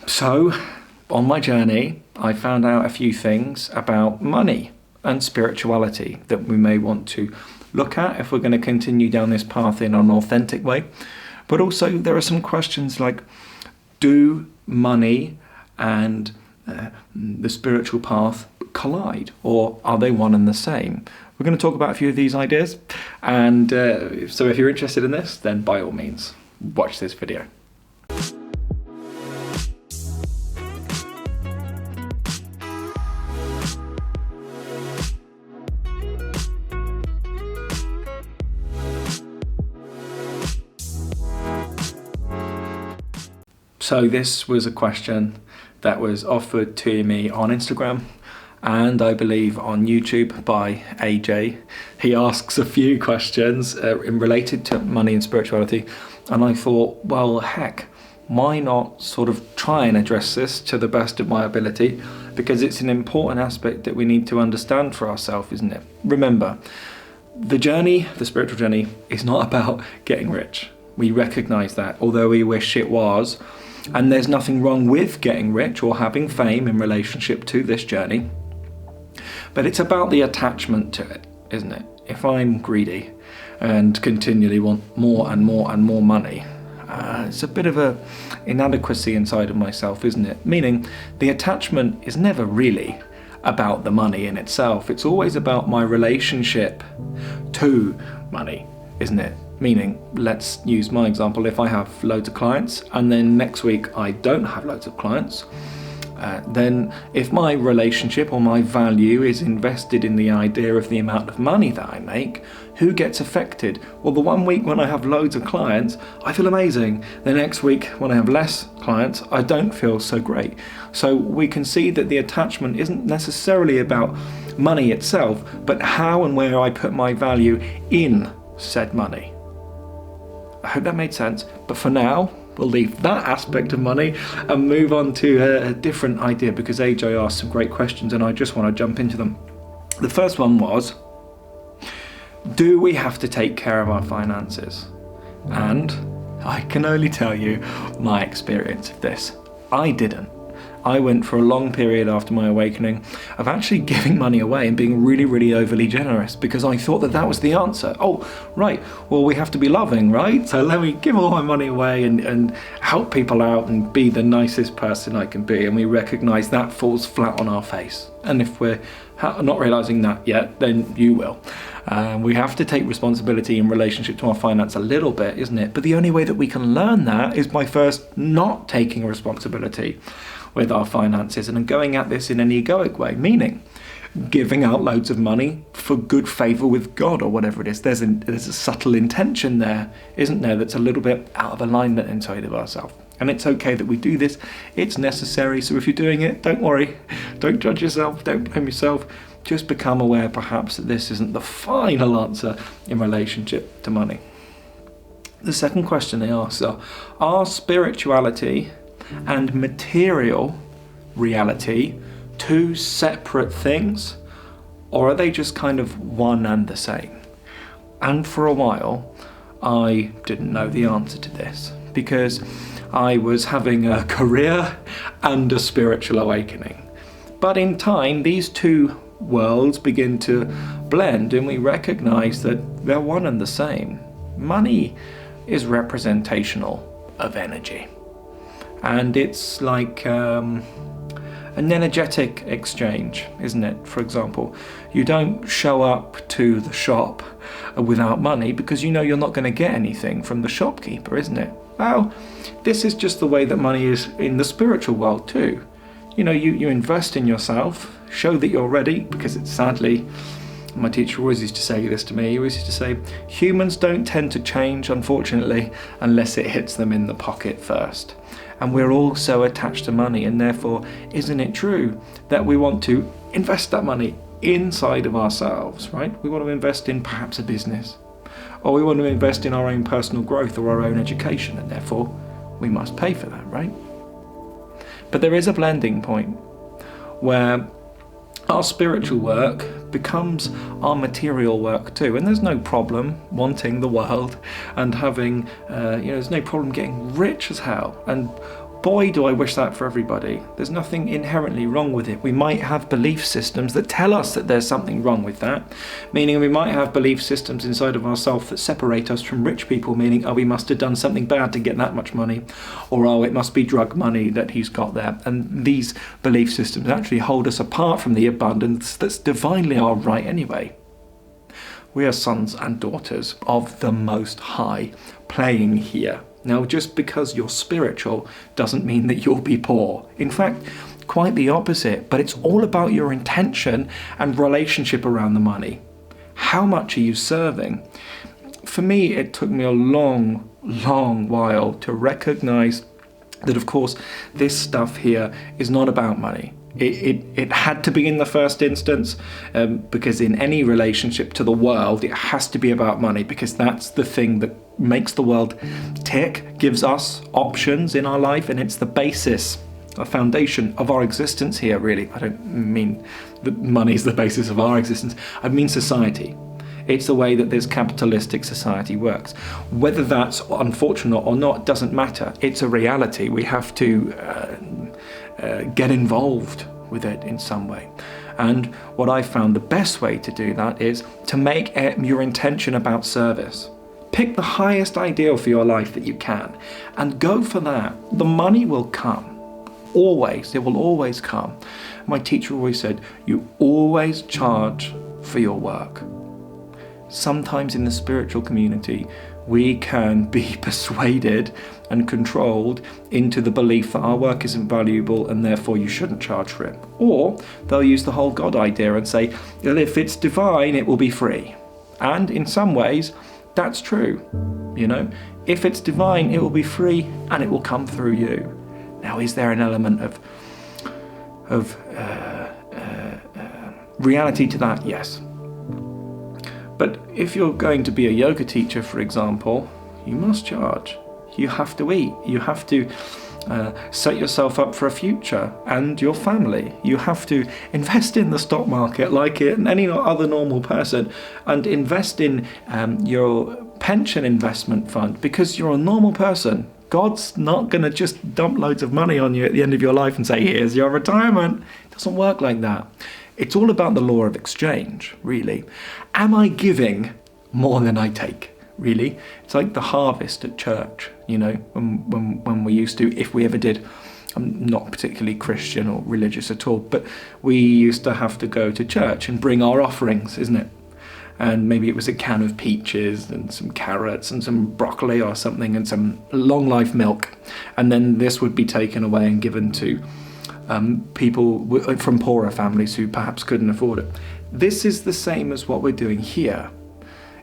So, on my journey, I found out a few things about money and spirituality that we may want to look at if we're going to continue down this path in an authentic way. But also, there are some questions like, do money and the spiritual path collide, or are they one and the same? We're going to talk about a few of these ideas, and so if you're interested in this, then by all means, watch this video. So this was a question that was offered to me on Instagram and I believe on YouTube by AJ. He asks a few questions related to money and spirituality, and I thought, well, heck, why not sort of try and address this to the best of my ability, because it's an important aspect that we need to understand for ourselves, isn't it? Remember, the journey, the spiritual journey, is not about getting rich. We recognise that, although we wish it was. And there's nothing wrong with getting rich or having fame in relationship to this journey. But it's about the attachment to it, isn't it? If I'm greedy and continually want more and more and more money, it's a bit of a inadequacy inside of myself, isn't it? Meaning the attachment is never really about the money in itself. It's always about my relationship to money, isn't it? Meaning, let's use my example. If I have loads of clients and then next week I don't have loads of clients, then if my relationship or my value is invested in the idea of the amount of money that I make, who gets affected? Well, the one week when I have loads of clients, I feel amazing. The next week when I have less clients, I don't feel so great. So we can see that the attachment isn't necessarily about money itself, but how and where I put my value in said money. I hope that made sense, but for now, we'll leave that aspect of money and move on to a different idea, because AJ asked some great questions and I just want to jump into them. The first one was, do we have to take care of our finances? And I can only tell you my experience of this. I didn't. I went for a long period after my awakening of actually giving money away and being really, really overly generous, because I thought that that was the answer. Oh, right, well, we have to be loving, right? So let me give all my money away and help people out and be the nicest person I can be. And we recognize that falls flat on our face. And if we're not realizing that yet, then you will. We have to take responsibility in relationship to our finance a little bit, isn't it? But the only way that we can learn that is by first not taking responsibility with our finances and going at this in an egoic way, meaning giving out loads of money for good favor with God or whatever it is. There's a subtle intention there, isn't there, that's a little bit out of alignment inside of ourselves. And it's okay that we do this. It's necessary. So if you're doing it, don't worry. Don't judge yourself. Don't blame yourself. Just become aware perhaps that this isn't the final answer in relationship to money. The second question they ask are spirituality and material reality two separate things, or are they just kind of one and the same? And for a while I didn't know the answer to this, because I was having a career and a spiritual awakening. But in time these two worlds begin to blend and we recognize that they're one and the same. Money is representational of energy. And it's like an energetic exchange, isn't it? For example, you don't show up to the shop without money because you know you're not going to get anything from the shopkeeper, isn't it? Well, this is just the way that money is in the spiritual world too. You know, you invest in yourself, show that you're ready, because it's sadly, my teacher always used to say this to me, he always used to say, humans don't tend to change, unfortunately, unless it hits them in the pocket first. And we're all so attached to money, and therefore, isn't it true that we want to invest that money inside of ourselves, right? We want to invest in perhaps a business, or we want to invest in our own personal growth or our own education, and therefore we must pay for that, right? But there is a blending point where our spiritual work becomes our material work too, and there's no problem wanting the world and having there's no problem getting rich as hell, and Boy, do I wish that for everybody. There's nothing inherently wrong with it. We might have belief systems that tell us that there's something wrong with that, meaning we might have belief systems inside of ourselves that separate us from rich people, meaning, oh, we must have done something bad to get that much money, or oh, it must be drug money that he's got there. And these belief systems actually hold us apart from the abundance that's divinely our right anyway. We are sons and daughters of the Most High playing here. Now, just because you're spiritual doesn't mean that you'll be poor. In fact, quite the opposite, but it's all about your intention and relationship around the money. How much are you serving? For me, it took me a long while to recognize that, of course, this stuff here is not about money. It had to be in the first instance, because in any relationship to the world, it has to be about money, because that's the thing that makes the world tick, gives us options in our life, and it's the basis, a foundation of our existence here, really. I don't mean that money is the basis of our existence. I mean society. It's the way that this capitalistic society works. Whether that's unfortunate or not doesn't matter. It's a reality. We have to get involved with it in some way. And what I found the best way to do that is to make your intention about service. Pick the highest ideal for your life that you can and go for that. The money will come. Always. It will always come. My teacher always said, you always charge for your work. Sometimes in the spiritual community, we can be persuaded and controlled into the belief that our work isn't valuable and therefore you shouldn't charge for it. Or they'll use the whole God idea and say, well, if it's divine, it will be free. And in some ways, that's true. If it's divine, it will be free and it will come through you. Now, is there an element of reality to that? Yes. But if you're going to be a yoga teacher, for example, you must charge. You have to eat. You have to set yourself up for a future and your family. You have to invest in the stock market like any other normal person, and invest in your pension investment fund because you're a normal person. God's not going to just dump loads of money on you at the end of your life and say, here's your retirement. It doesn't work like that. It's all about the law of exchange, really. Am I giving more than I take, really? It's like the harvest at church, when we used to, if we ever did. I'm not particularly Christian or religious at all, but we used to have to go to church and bring our offerings, isn't it? And maybe it was a can of peaches and some carrots and some broccoli or something and some long life milk. And then this would be taken away and given to people from poorer families who perhaps couldn't afford it. This is the same as what we're doing here.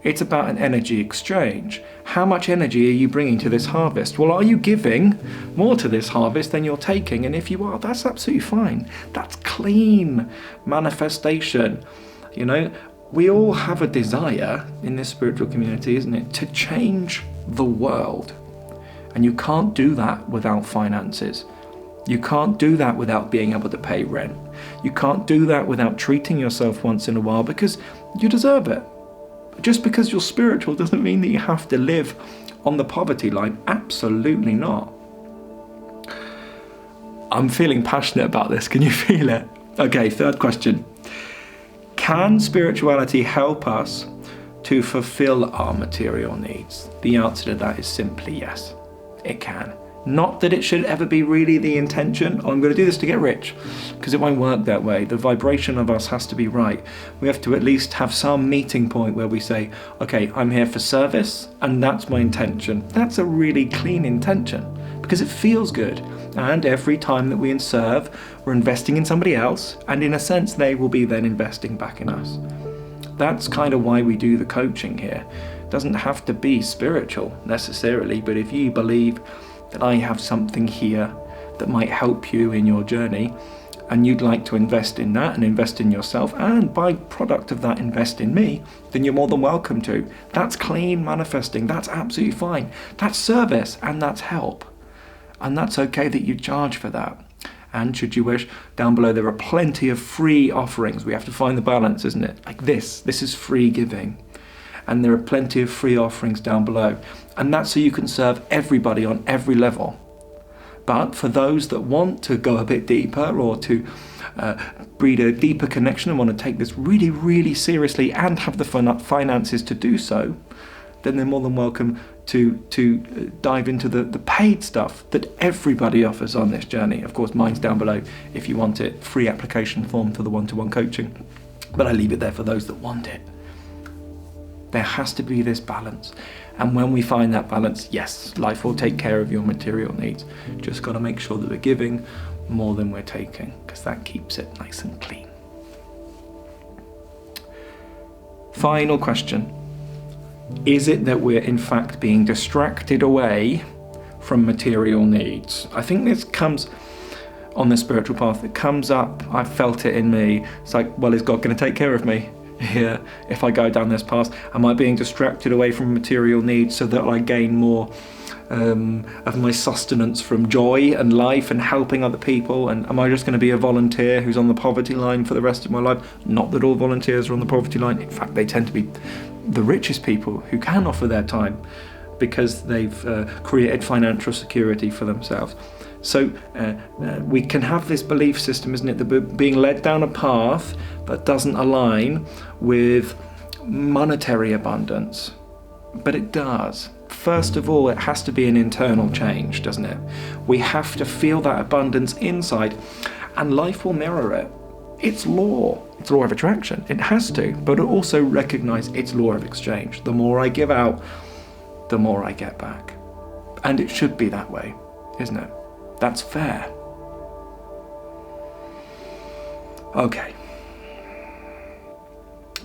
It's about an energy exchange. How much energy are you bringing to this harvest? Well, are you giving more to this harvest than you're taking? And if you are, that's absolutely fine. That's clean manifestation. We all have a desire in this spiritual community, isn't it, to change the world. And you can't do that without finances. You can't do that without being able to pay rent. You can't do that without treating yourself once in a while because you deserve it. Just because you're spiritual doesn't mean that you have to live on the poverty line. Absolutely not. I'm feeling passionate about this. Can you feel it? Okay, third question. Can spirituality help us to fulfill our material needs? The answer to that is simply yes, it can. Not that it should ever be really the intention, I'm going to do this to get rich, because it won't work that way. The vibration of us has to be right. We have to at least have some meeting point where we say, okay, I'm here for service, and that's my intention. That's a really clean intention, because it feels good. And every time that we serve, we're investing in somebody else, and in a sense, they will be then investing back in us. That's kind of why we do the coaching here. It doesn't have to be spiritual necessarily, but if you believe that I have something here that might help you in your journey, and you'd like to invest in that and invest in yourself, and by product of that invest in me, then you're more than welcome to. That's clean manifesting. That's absolutely fine. That's service and that's help. And that's okay that you charge for that. And should you wish, down below there are plenty of free offerings. We have to find the balance, isn't it? Like this is free giving. And there are plenty of free offerings down below. And that's so you can serve everybody on every level. But for those that want to go a bit deeper, or to breed a deeper connection and want to take this really, really seriously and have the finances to do so, then they're more than welcome to dive into the paid stuff that everybody offers on this journey. Of course, mine's down below if you want it, free application form for the one-to-one coaching. But I leave it there for those that want it. There has to be this balance. And when we find that balance, yes, life will take care of your material needs. Just got to make sure that we're giving more than we're taking, because that keeps it nice and clean. Final question. Is it that we're in fact being distracted away from material needs? I think this comes on the spiritual path. It comes up, I've felt it in me. It's like, well, is God going to take care of me here if I go down this path? Am I being distracted away from material needs so that I gain more of my sustenance from joy and life and helping other people? And am I just going to be a volunteer who's on the poverty line for the rest of my life? Not that all volunteers are on the poverty line. In fact, they tend to be the richest people who can offer their time because they've created financial security for themselves. So we can have this belief system, isn't it, that we're being led down a path that doesn't align with monetary abundance. But it does. First of all, it has to be an internal change, doesn't it? We have to feel that abundance inside, and life will mirror it. It's law of attraction. It has to, but it also recognize its law of exchange. The more I give out, the more I get back. And it should be that way, isn't it? That's fair. Okay.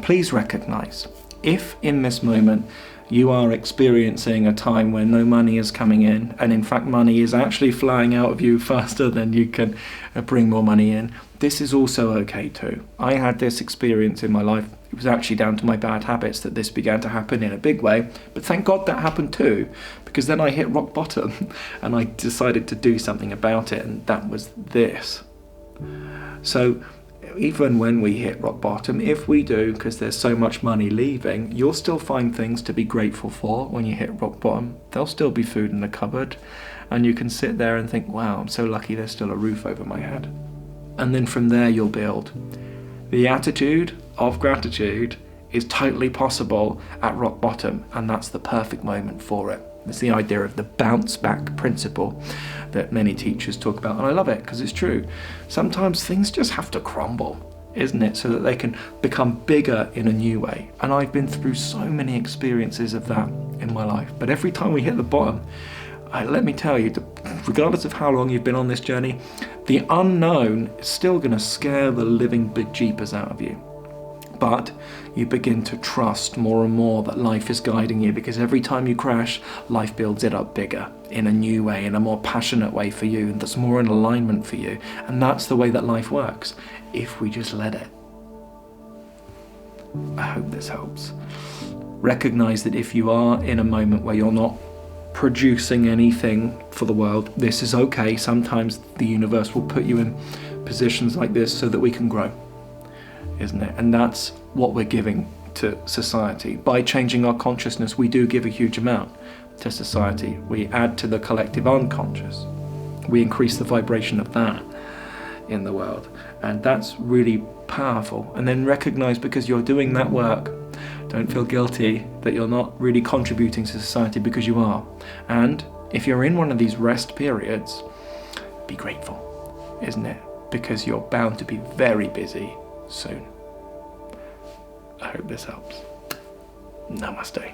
Please recognize, if in this moment you are experiencing a time where no money is coming in, and in fact money is actually flying out of you faster than you can bring more money in, this is also okay too. I had this experience in my life. It was actually down to my bad habits that this began to happen in a big way, but thank God that happened too, because then I hit rock bottom and I decided to do something about it, and that was this. So even when we hit rock bottom, if we do, because there's so much money leaving, you'll still find things to be grateful for when you hit rock bottom. There'll still be food in the cupboard, and you can sit there and think, wow, I'm so lucky there's still a roof over my head. And then from there you'll build. The attitude of gratitude is totally possible at rock bottom, and that's the perfect moment for it. It's the idea of the bounce back principle that many teachers talk about, and I love it because it's true. Sometimes things just have to crumble, isn't it, so that they can become bigger in a new way. And I've been through so many experiences of that in my life, but every time we hit the bottom, let me tell you, regardless of how long you've been on this journey, the unknown is still going to scare the living bejeepers out of you. But you begin to trust more and more that life is guiding you, because every time you crash, life builds it up bigger in a new way, in a more passionate way for you, and that's more in alignment for you. And that's the way that life works, if we just let it. I hope this helps. Recognize that if you are in a moment where you're not producing anything for the world, this is okay. Sometimes the universe will put you in positions like this so that we can grow, isn't it? And that's what we're giving to society. By changing our consciousness, we do give a huge amount to society. We add to the collective unconscious. We increase the vibration of that in the world. And that's really powerful. And then recognize, because you're doing that work, don't feel guilty that you're not really contributing to society, because you are. And if you're in one of these rest periods, be grateful, isn't it? Because you're bound to be very busy soon. I hope this helps. Namaste.